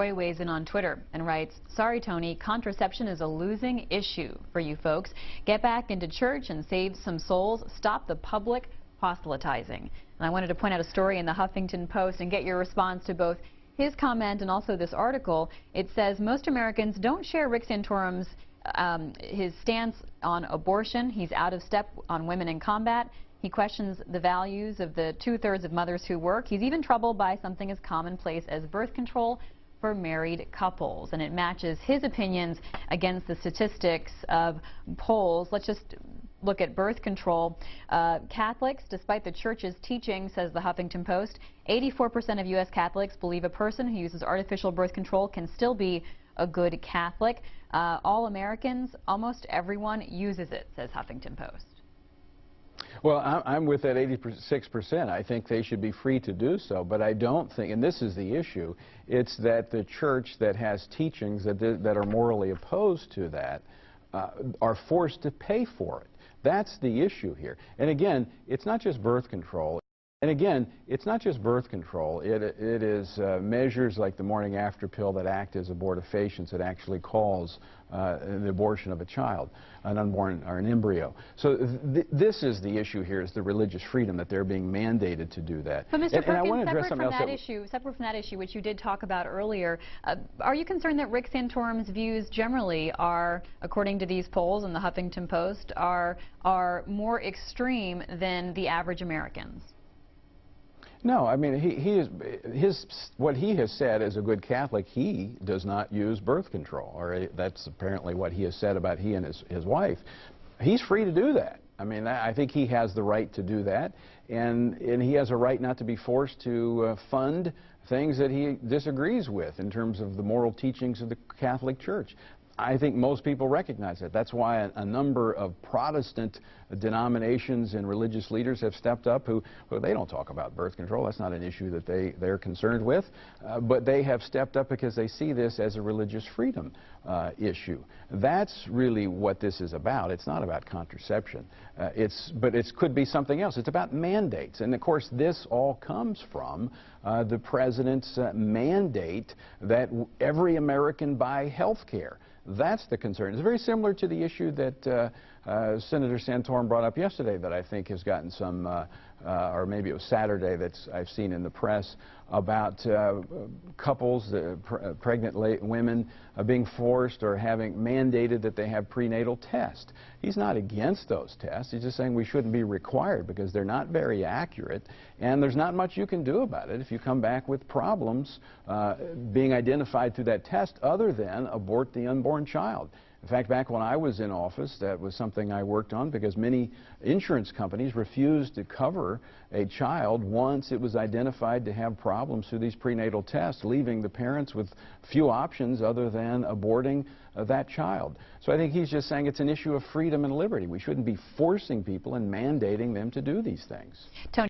Roy weighs in on Twitter and writes, "Sorry, Tony, contraception is a losing issue for you folks. Get back into church and save some souls. Stop the public proselytizing." And I wanted to point out a story in the Huffington Post and get your response to both his comment and also this article. It says most Americans don't share Rick Santorum's his stance on abortion. He's out of step on women in combat. He questions the values of the 2/3 of mothers who work. He's even troubled by something as commonplace as birth control for married couples. And it matches his opinions against the statistics of polls. Let's just look at birth control. Catholics, despite the church's teaching, says the Huffington Post, 84% of U.S. Catholics believe a person who uses artificial birth control can still be a good Catholic. All Americans, almost everyone uses it, says Huffington Post. Well, I'm with that 86%. I think they should be free to do so, but I don't think, and this is the issue, it's that the church that has teachings that are morally opposed to that are forced to pay for it. That's the issue here. And again, it's not just birth control. It is measures like the morning after pill that act as abortifacients that actually cause the abortion of a child, an unborn or an embryo. So this is the issue here, is the religious freedom that they're being mandated to do that. But Mr. Perkins, separate from that issue, which you did talk about earlier, are you concerned that Rick Santorum's views generally are, according to these polls in the Huffington Post, are more extreme than the average Americans? No, I mean, what he has said as a good Catholic, he does not use birth control, or that's apparently what he has said about he and his wife. He's free to do that. I mean, I think he has the right to do that, and he has a right not to be forced to fund things that he disagrees with in terms of the moral teachings of the Catholic Church. I think most people recognize that. That's why a number of Protestant denominations and religious leaders have stepped up who they don't talk about birth control. That's not an issue that they're concerned with. But they have stepped up because they see this as a religious freedom issue. That's really what this is about. It's not about contraception. But it could be something else. It's about mandates. And of course, this all comes from the president's mandate that every American buy health care. That's the concern. It's very similar to the issue that Senator Santorum brought up yesterday that I think has gotten some, or maybe it was Saturday, that I've seen in the press about couples, pregnant women being forced or having mandated that they have prenatal tests. He's not against those tests. He's just saying we shouldn't be required because they're not very accurate, and there's not much you can do about it if you come back with problems being identified through that test other than abort the unborn child. In fact, back when I was in office, that was something I worked on because many insurance companies refused to cover a child once it was identified to have problems through these prenatal tests, leaving the parents with few options other than aborting that child. So I think he's just saying it's an issue of freedom and liberty. We shouldn't be forcing people and mandating them to do these things. Tony.